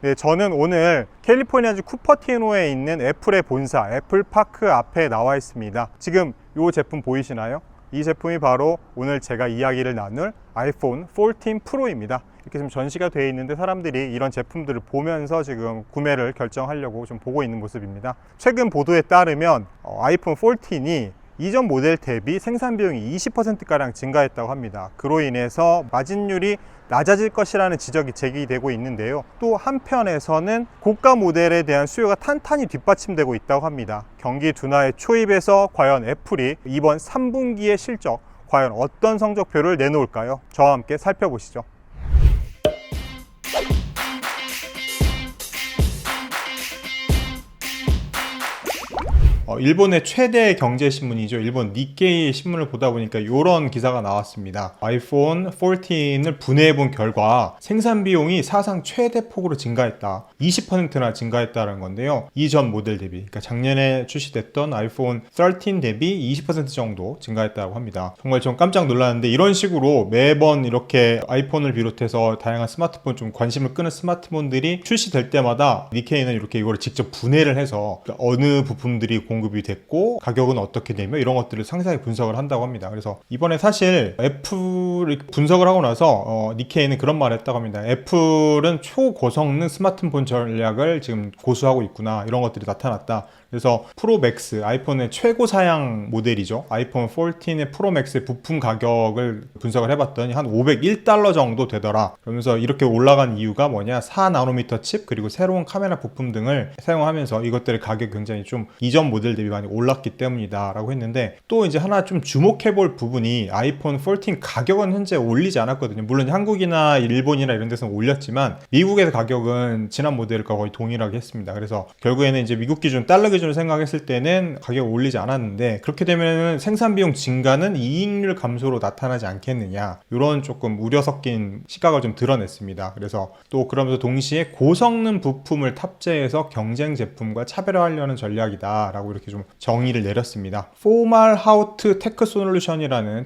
네, 저는 오늘 캘리포니아주 쿠퍼티노에 있는 애플의 본사 애플파크 앞에 나와 있습니다. 지금 이 제품 보이시나요? 이 제품이 바로 오늘 제가 이야기를 나눌 아이폰 14 프로입니다. 이렇게 좀 전시가 되어 있는데 사람들이 이런 제품들을 보면서 지금 구매를 결정하려고 좀 보고 있는 모습입니다. 최근 보도에 따르면 아이폰 14이 이전 모델 대비 생산 비용이 20%가량 증가했다고 합니다. 그로 인해서 마진율이 낮아질 것이라는 지적이 제기되고 있는데요. 또 한편에서는 고가 모델에 대한 수요가 탄탄히 뒷받침되고 있다고 합니다. 경기 둔화의 초입에서 과연 애플이 이번 3분기의 실적, 과연 어떤 성적표를 내놓을까요? 저와 함께 살펴보시죠. 일본의 최대 경제신문이죠. 일본 니케이 신문을 보다 보니까 이런 기사가 나왔습니다. 아이폰 14을 분해해 본 결과 생산 비용이 사상 최대 폭으로 증가했다. 20%나 증가했다는 건데요. 이전 모델 대비, 그러니까 작년에 출시됐던 아이폰 13 대비 20% 정도 증가했다고 합니다. 정말 좀 깜짝 놀랐는데 이런 식으로 매번 이렇게 아이폰을 비롯해서 다양한 스마트폰, 좀 관심을 끄는 스마트폰들이 출시될 때마다 니케이는 이렇게 이걸 직접 분해를 해서 어느 부품들이 공급이 됐고 가격은 어떻게 되며 이런 것들을 상세하게 분석을 한다고 합니다. 그래서 이번에 사실 애플이 분석을 하고 나서 니케이는 그런 말을 했다고 합니다. 애플은 초고성능 스마트폰 전략을 지금 고수하고 있구나, 이런 것들이 나타났다. 그래서 프로 맥스, 아이폰의 최고 사양 모델이죠. 아이폰 14의 프로 맥스의 부품 가격을 분석을 해봤더니 한 $501 정도 되더라. 그러면서 이렇게 올라간 이유가 뭐냐, 4나노미터 칩 그리고 새로운 카메라 부품 등을 사용하면서 이것들의 가격이 굉장히 좀 이전 모델 대비 많이 올랐기 때문이다 라고 했는데, 또 이제 하나 좀 주목해볼 부분이 아이폰 14 가격은 현재 올리지 않았거든요. 물론 한국이나 일본이나 이런 데서는 올렸지만 미국에서 가격은 지난 모델과 거의 동일하게 했습니다. 그래서 결국에는 이제 미국 기준, 달러 기준으로 생각했을 때는 가격을 올리지 않았는데, 그렇게 되면 생산 비용 증가는 이익률 감소로 나타나지 않겠느냐, 이런 조금 우려 섞인 시각을 좀 드러냈습니다. 그래서 또 그러면서 동시에 고성능 부품을 탑재해서 경쟁 제품과 차별화하려는 전략이다 라고 이렇게 좀 정의를 내렸습니다. 포말하우트 테크노솔루션이라는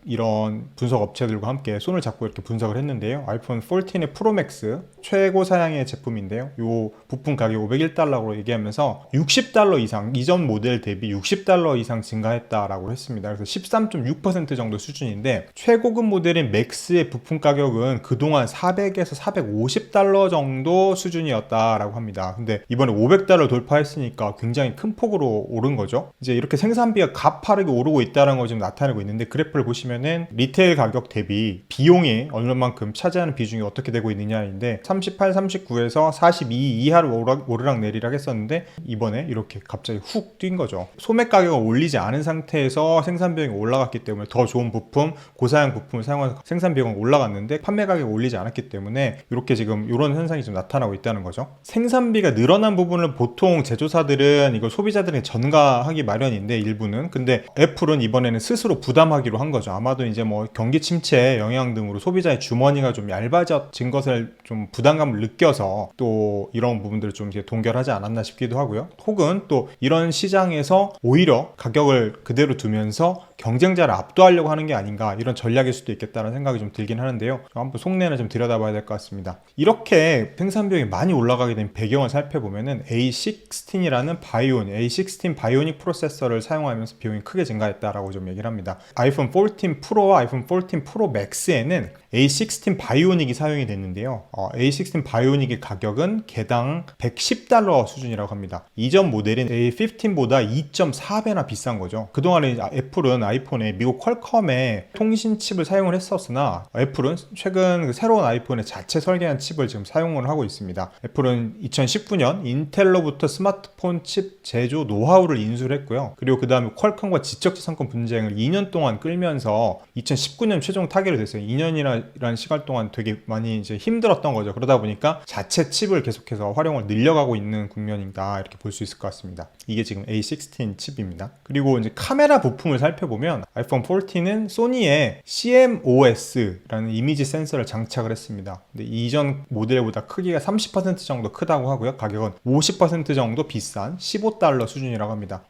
이런 분석 업체들과 함께 손을 잡고 이렇게 분석을 했는데요. 아이폰 14의 프로맥스 최고 사양의 제품인데요. 이 부품 가격 $501로 얘기하면서 $60 이상, 이전 모델 대비 $60 이상 증가했다라고 했습니다. 그래서 13.6% 정도 수준인데, 최고급 모델인 맥스의 부품 가격은 그동안 $400에서 $450 정도 수준이었다라고 합니다. 근데 이번에 $500 돌파했으니까 굉장히 큰 폭으로 오른 거죠. 이제 이렇게 생산비가 가파르게 오르고 있다는 걸 좀 나타내고 있는데, 그래프를 보시면은 리테일 가격 대비 비용이 얼마만큼 차지하는 비중이 어떻게 되고 있느냐인데, 38, 39에서 42 이하로 오르락 내리락 했었는데 이번에 이렇게 갑자기 훅 뛴 거죠. 소매 가격을 올리지 않은 상태에서 생산 비용이 올라갔기 때문에 더 좋은 부품, 고사양 부품을 사용해서 생산 비용이 올라갔는데 판매 가격을 올리지 않았기 때문에 이렇게 지금 이런 현상이 좀 나타나고 있다는 거죠. 생산비가 늘어난 부분을 보통 제조사들은 이걸 소비자들에게 전가하기 마련인데, 일부는, 근데 애플은 이번에는 스스로 부담하기로 한 거죠. 아마도 이제 뭐 경기 침체 영향 등으로 소비자의 주머니가 좀 얇아진 것을 좀 부담감을 느껴서 또 이런 부분들을 좀 이제 동결하지 않았나 싶기도 하고요. 혹은 또 이런 시장에서 오히려 가격을 그대로 두면서 경쟁자를 압도하려고 하는 게 아닌가, 이런 전략일 수도 있겠다는 생각이 좀 들긴 하는데요. 한번 속내는 좀 들여다봐야 될 것 같습니다. 이렇게 생산 비용이 많이 올라가게 된 배경을 살펴보면은 A16이라는 A16 바이오닉 프로세서를 사용하면서 비용이 크게 증가했다라고 좀 얘기를 합니다. 아이폰 14 프로와 아이폰 14 프로 맥스에는 A16 바이오닉이 사용이 됐는데요. A16 바이오닉의 가격은 개당 $110 수준이라고 합니다. 이전 모델인 A15보다 2.4배나 비싼 거죠. 그동안에 애플은 아이폰에 미국 퀄컴의 통신 칩을 사용을 했었으나, 애플은 최근 그 새로운 아이폰에 자체 설계한 칩을 지금 사용을 하고 있습니다. 애플은 2019년 인텔로부터 스마트폰 칩 제조 노하우를 인수를 했고요. 그리고 그 다음에 퀄컴과 지적재산권 분쟁을 2년 동안 끌면서 2019년 최종 타결이 됐어요. 2년이라는 시간 동안 되게 많이 이제 힘들었던 거죠. 그러다 보니까 자체 칩을 계속해서 활용을 늘려가고 있는 국면이다, 이렇게 볼 수 있을 것 같습니다. 이게 지금 A16 칩입니다. 그리고 이제 카메라 부품을 살펴보면 보면 아이폰 14은 소니의 CMOS라는 이미지 센서를 장착을 했습니다. 근데 이전 모델보다 크기가 30% 정도 크다고 하고요. 가격은 50% 정도 비싼 $15 수준이라고 합니다.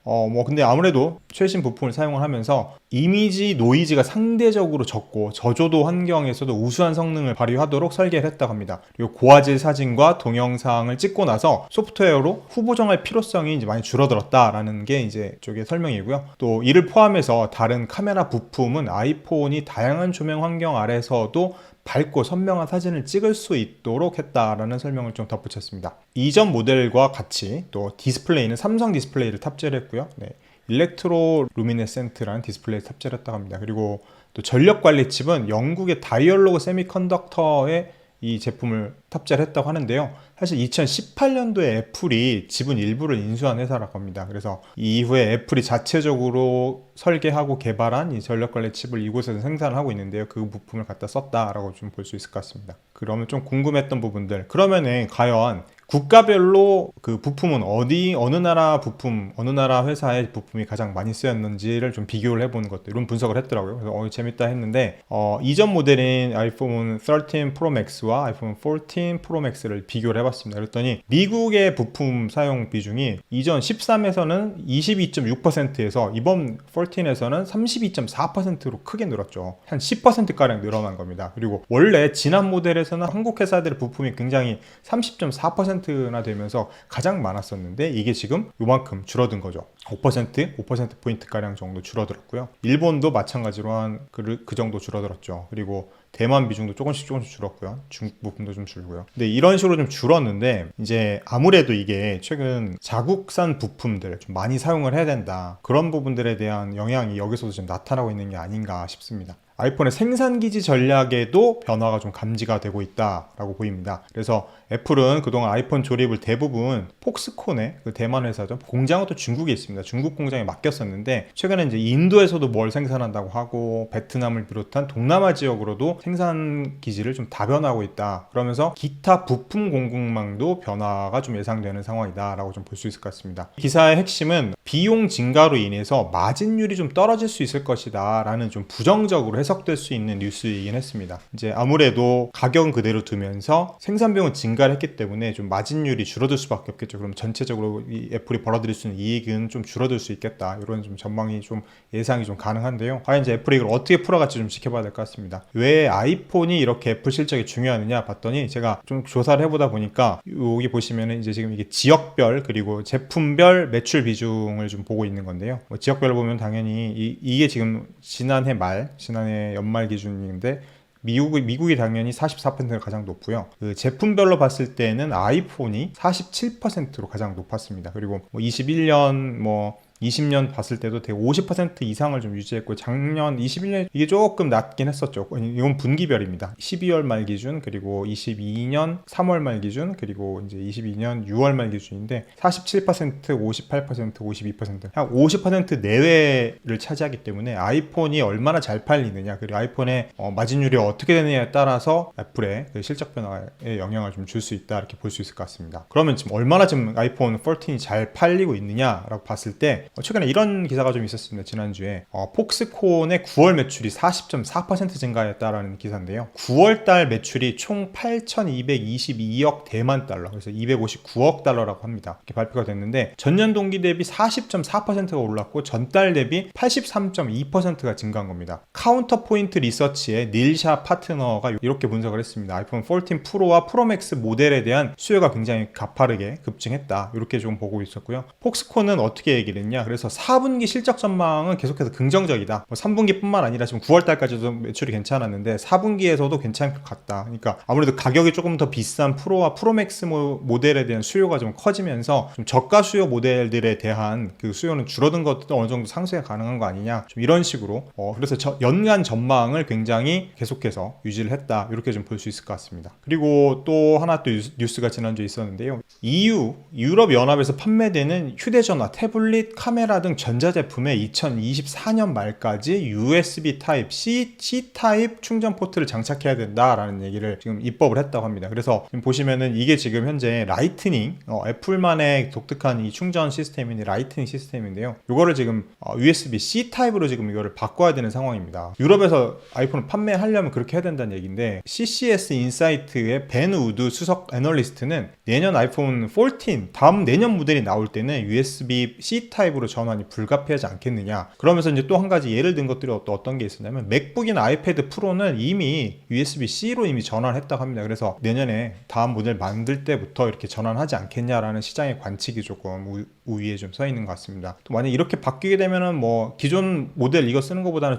근데 아무래도 최신 부품을 사용을 하면서 이미지 노이즈가 상대적으로 적고 저조도 환경에서도 우수한 성능을 발휘하도록 설계를 했다고 합니다. 그리고 고화질 사진과 동영상을 찍고 나서 소프트웨어로 후보정할 필요성이 이제 많이 줄어들었다라는 게 이제 쪽의 설명이고요. 또 이를 포함해서 다른 카메라 부품은 아이폰이 다양한 조명 환경 아래서도 밝고 선명한 사진을 찍을 수 있도록 했다라는 설명을 좀 덧붙였습니다. 이전 모델과 같이 또 디스플레이는 삼성 디스플레이를 탑재를 했고요. 일렉트로 루미네센트라는 디스플레이를 탑재를 했다고 합니다. 그리고 또 전력 관리 칩은 영국의 다이얼로그 세미컨덕터에 이 제품을 탑재를 했다고 하는데요. 사실 2018년도에 애플이 지분 일부를 인수한 회사라고 합니다. 그래서 이후에 애플이 자체적으로 설계하고 개발한 이 전력관리 칩을 이곳에서 생산을 하고 있는데요. 그 부품을 갖다 썼다라고 좀 볼 수 있을 것 같습니다. 그러면 좀 궁금했던 부분들, 그러면은 과연 국가별로 그 부품은 어느 나라 부품, 어느 나라 회사의 부품이 가장 많이 쓰였는지를 좀 비교를 해보는 것들, 이런 분석을 했더라고요. 그래서 재밌다 했는데, 이전 모델인 아이폰 13 프로 맥스와 아이폰 14 프로 맥스를 비교를 해봤습니다. 그랬더니 미국의 부품 사용 비중이 이전 13에서는 22.6%에서 이번 14에서는 32.4%로 크게 늘었죠. 한 10%가량 늘어난 겁니다. 그리고 원래 지난 모델에서는 한국 회사들의 부품이 굉장히 30.4%나 되면서 가장 많았었는데 이게 지금 요만큼 줄어든 거죠. 5%포인트가량 정도 줄어들었고요. 일본도 마찬가지로 한 그 정도 줄어들었죠. 그리고 대만 비중도 조금씩 줄었고요. 중국 부품도 좀 줄고요. 근데 이런 식으로 좀 줄었는데 이제 아무래도 이게 최근 자국산 부품들 좀 많이 사용을 해야 된다. 그런 부분들에 대한 영향이 여기서도 좀 나타나고 있는 게 아닌가 싶습니다. 아이폰의 생산기지 전략에도 변화가 좀 감지가 되고 있다라고 보입니다. 그래서 애플은 그동안 아이폰 조립을 대부분 폭스콘의 그 대만 회사죠. 공장은 또 중국에 있습니다. 중국 공장에 맡겼었는데 최근에 이제 인도에서도 뭘 생산한다고 하고 베트남을 비롯한 동남아 지역으로도 생산 기지를 좀 다변화하고 있다. 그러면서 기타 부품 공급망도 변화가 좀 예상되는 상황이다라고 좀 볼 수 있을 것 같습니다. 기사의 핵심은 비용 증가로 인해서 마진율이 좀 떨어질 수 있을 것이다라는 좀 부정적으로 해석될 수 있는 뉴스이긴 했습니다. 이제 아무래도 가격은 그대로 두면서 생산 비용은 증가를 했기 때문에 좀 마진율이 줄어들 수밖에 없겠죠. 그럼 전체적으로 이 애플이 벌어들일 수 있는 이익은 좀 줄어들 수 있겠다. 이런 좀 전망이 좀 예상이 좀 가능한데요. 과연 이제 애플이 이걸 어떻게 풀어갈지 좀 지켜봐야 될 것 같습니다. 왜 아이폰이 이렇게 애플 실적이 중요하느냐 봤더니 제가 좀 조사를 해보다 보니까 여기 보시면은 이제 지금 이게 지역별 그리고 제품별 매출 비중을 좀 보고 있는 건데요. 지역별로 보면 당연히 이게 지금 지난해 연말 기준인데 미국이 당연히 44%가 가장 높고요. 그 제품별로 봤을 때는 아이폰이 47%로 가장 높았습니다. 그리고 21년 20년 봤을 때도 되게 50% 이상을 좀 유지했고 작년 21년 이게 조금 낮긴 했었죠. 이건 분기별입니다. 12월 말 기준 그리고 22년 3월 말 기준 그리고 이제 22년 6월 말 기준인데 47%, 58%, 52%한 50% 내외를 차지하기 때문에 아이폰이 얼마나 잘 팔리느냐 그리고 아이폰의 마진율이 어떻게 되느냐에 따라서 애플의 그 실적 변화에 영향을 좀 줄 수 있다 이렇게 볼 수 있을 것 같습니다. 그러면 지금 얼마나 지금 아이폰 14이 잘 팔리고 있느냐라고 봤을 때 최근에 이런 기사가 좀 있었습니다. 지난주에 폭스콘의 9월 매출이 40.4% 증가했다라는 기사인데요. 9월달 매출이 총 8,222억 대만 달러, 그래서 259억 달러라고 합니다. 이렇게 발표가 됐는데 전년 동기 대비 40.4%가 올랐고 전달 대비 83.2%가 증가한 겁니다. 카운터 포인트 리서치의 닐샤 파트너가 이렇게 분석을 했습니다. 아이폰 14 프로와 프로맥스 모델에 대한 수요가 굉장히 가파르게 급증했다. 이렇게 좀 보고 있었고요. 폭스콘은 어떻게 얘기를 했냐? 그래서 4분기 실적 전망은 계속해서 긍정적이다. 3분기뿐만 아니라 지금 9월달까지도 매출이 괜찮았는데 4분기에서도 괜찮을 것 같다. 그러니까 아무래도 가격이 조금 더 비싼 프로와 프로맥스 모델에 대한 수요가 좀 커지면서 좀 저가 수요 모델들에 대한 그 수요는 줄어든 것도 어느 정도 상쇄가 가능한 거 아니냐. 좀 이런 식으로 그래서 연간 전망을 굉장히 계속해서 유지를 했다. 이렇게 좀 볼 수 있을 것 같습니다. 그리고 또 하나 또 뉴스가 지난주에 있었는데요. 유럽 연합에서 판매되는 휴대전화, 태블릿, 카메라 등 전자제품에 2024년 말까지 USB Type-C, C-타입 충전 포트를 장착해야 된다라는 얘기를 지금 입법을 했다고 합니다. 그래서 지금 보시면은 이게 지금 현재 라이트닝, 애플만의 독특한 이 충전 시스템인 라이트닝 시스템인데요. 이거를 지금 USB-C 타입으로 지금 이거를 바꿔야 되는 상황입니다. 유럽에서 아이폰을 판매하려면 그렇게 해야 된다는 얘기인데, CCS 인사이트의 벤 우드 수석 애널리스트는 내년 아이폰 14 다음 내년 모델이 나올 때는 USB-C 타입으로 전환이 불가피하지 않겠느냐. 그러면서 이제 또 한 가지 예를 든 것들이 어떤 게 있었냐면, 맥북이나 아이패드 프로는 이미 USB-C로 이미 전환했다고 합니다. 그래서 내년에 다음 모델 만들 때부터 이렇게 전환하지 않겠냐라는 시장의 관측이 조금 우위에 좀 서 있는 것 같습니다. 또 만약 이렇게 바뀌게 되면은 뭐 기존 모델 이거 쓰는 것보다는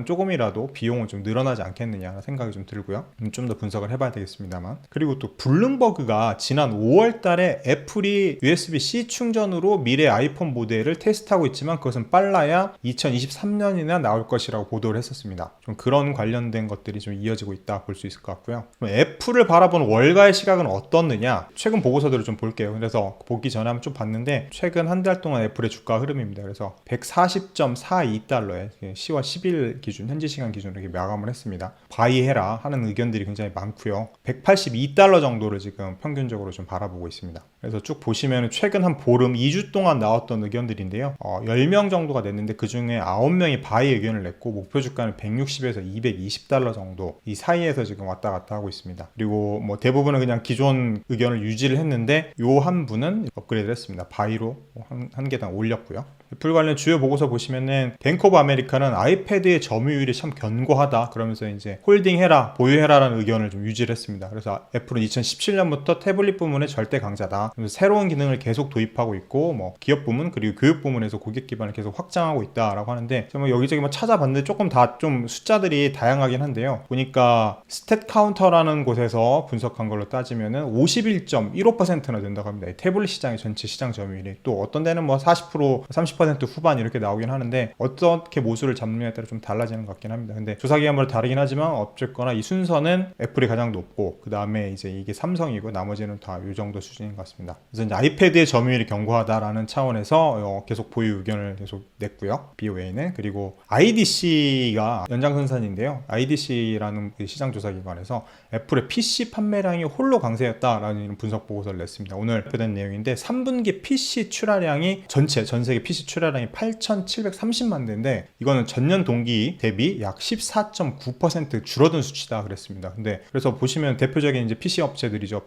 조금이라도 비용은 좀 늘어나지 않겠느냐 생각이 좀 들고요. 좀 더 분석을 해봐야 되겠습니다만. 그리고 또 블룸버그가 지난 5월 달에 애플이 USB-C 충전으로 미래 아이폰 모델을 테스트하고 있지만 그것은 빨라야 2023년이나 나올 것이라고 보도를 했었습니다. 좀 그런 관련된 것들이 좀 이어지고 있다 볼 수 있을 것 같고요. 애플을 바라보는 월가의 시각은 어떻느냐, 최근 보고서들을 좀 볼게요. 그래서 보기 전에 한번 좀 봤는데 최근 한 달 동안 애플의 주가 흐름입니다. 그래서 140.42달러에 10월 10일 기준, 현지 시간 기준으로 이렇게 마감을 했습니다. 바이해라 하는 의견들이 굉장히 많고요. 182달러 정도를 지금 평균적으로 좀 바라보고 있습니다. 그래서 쭉 보시면 최근 한 보름 2주 동안 나왔던 의견들인데요. 10명 정도가 냈는데 그 중에 9명이 바이 의견을 냈고, 목표 주가는 160에서 220달러 정도 이 사이에서 지금 왔다 갔다 하고 있습니다. 그리고 뭐 대부분은 그냥 기존 의견을 유지를 했는데 요 한 분은 업그레이드를 했습니다. 바이로 한 계단 올렸고요. 애플 관련 주요 보고서 보시면은 뱅크 오브 아메리카는 아이패드의 점유율이 참 견고하다 그러면서 이제 홀딩해라, 보유해라라는 의견을 좀 유지를 했습니다. 그래서 애플은 2017년부터 태블릿 부문의 절대 강자다. 그래서 새로운 기능을 계속 도입하고 있고, 뭐 기업 부문 그리고 교육 부문에서 고객 기반을 계속 확장하고 있다라고 하는데, 뭐 여기저기 뭐 찾아봤는데 조금 다 좀 숫자들이 다양하긴 한데요. 보니까 스탯 카운터라는 곳에서 분석한 걸로 따지면은 51.15%나 된다고 합니다. 태블릿 시장의 전체 시장 점유율이. 또 어떤 데는 뭐 40%, 30% 후반 이렇게 나오긴 하는데 어떻게 모수를 잡느냐에 따라 좀 달라지는 것 같긴 합니다. 근데 조사기관마다 다르긴 하지만 어쨌거나 이 순서는 애플이 가장 높고, 그 다음에 이제 이게 삼성이고 나머지는 다 이 정도 수준인 것 같습니다. 그래서 이제 아이패드의 점유율이 견고하다라는 차원에서 계속 보유 의견을 계속 냈고요. BOA는. 그리고 IDC가 연장선상인데요. IDC라는 시장 조사기관에서 애플의 PC 판매량이 홀로 강세였다라는 분석 보고서를 냈습니다. 오늘 발표된 내용인데 3분기 PC 출하량이 전 세계 PC 출하량이 8,730만 대인데 이거는 전년 동기 대비 약 14.9% 줄어든 수치다 그랬습니다. 근데 그래서 보시면 대표적인 이제 PC 업체들이죠.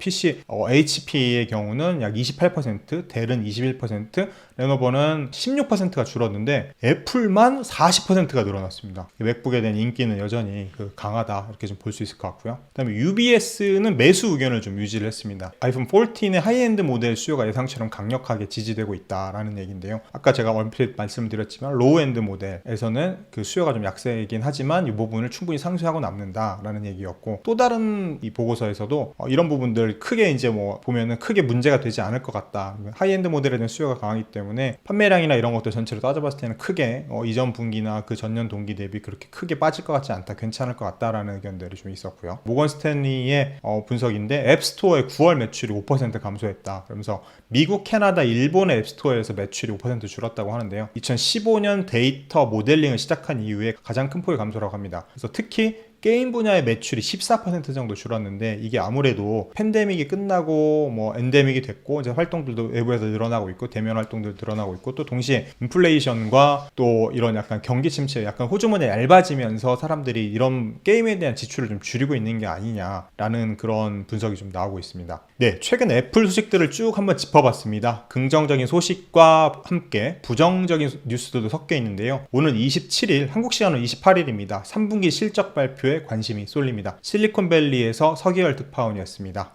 HP의 경우는 약 28%, 델은 21%, 레노버는 16%가 줄었는데 애플만 40%가 늘어났습니다. 맥북에 대한 인기는 여전히 강하다 이렇게 좀 볼 수 있을 것 같고요. 그다음에 UBS는 매수 의견을 좀 유지를 했습니다. 아이폰 14의 하이엔드 모델 수요가 예상처럼 강력하게 지지되고 있다라는 얘기인데요. 아까 제가 얼핏 말씀드렸지만 로우엔드 모델에서는 그 수요가 좀 약세이긴 하지만 이 부분을 충분히 상쇄하고 남는다라는 얘기였고, 또 다른 이 보고서에서도 이런 부분들 크게 이제 뭐 보면은 크게 문제가 되지 않을 것 같다. 하이엔드 모델에 대한 수요가 강하기 때문에 판매량이나 이런 것들 전체로 따져봤을 때는 크게 이전 분기나 그 전년 동기 대비 그렇게 크게 빠질 것 같지 않다, 괜찮을 것 같다라는 의견들이 좀 있었고요. 모건 스탠리의 분석인데 앱스토어의 9월 매출이 5% 감소했다. 그러면서 미국, 캐나다, 일본의 앱스토어에서 매출이 5% 줄었다고 하는데요. 2015년 데이터 모델링을 시작한 이후에 가장 큰 폭의 감소라고 합니다. 그래서 특히 게임 분야의 매출이 14% 정도 줄었는데, 이게 아무래도 팬데믹이 끝나고 뭐 엔데믹이 됐고 이제 활동들도 외부에서 늘어나고 있고 대면 활동들 늘어나고 있고, 또 동시에 인플레이션과 또 이런 약간 경기 침체, 약간 호주머니 얇아지면서 사람들이 이런 게임에 대한 지출을 좀 줄이고 있는 게 아니냐라는 그런 분석이 좀 나오고 있습니다. 네, 최근 애플 소식들을 쭉 한번 짚어봤습니다. 긍정적인 소식과 함께 부정적인 뉴스들도 섞여 있는데요. 오늘 27일, 한국 시간은 28일입니다. 3분기 실적 발표 관심이 쏠립니다. 실리콘밸리에서 서기열 특파원이었습니다.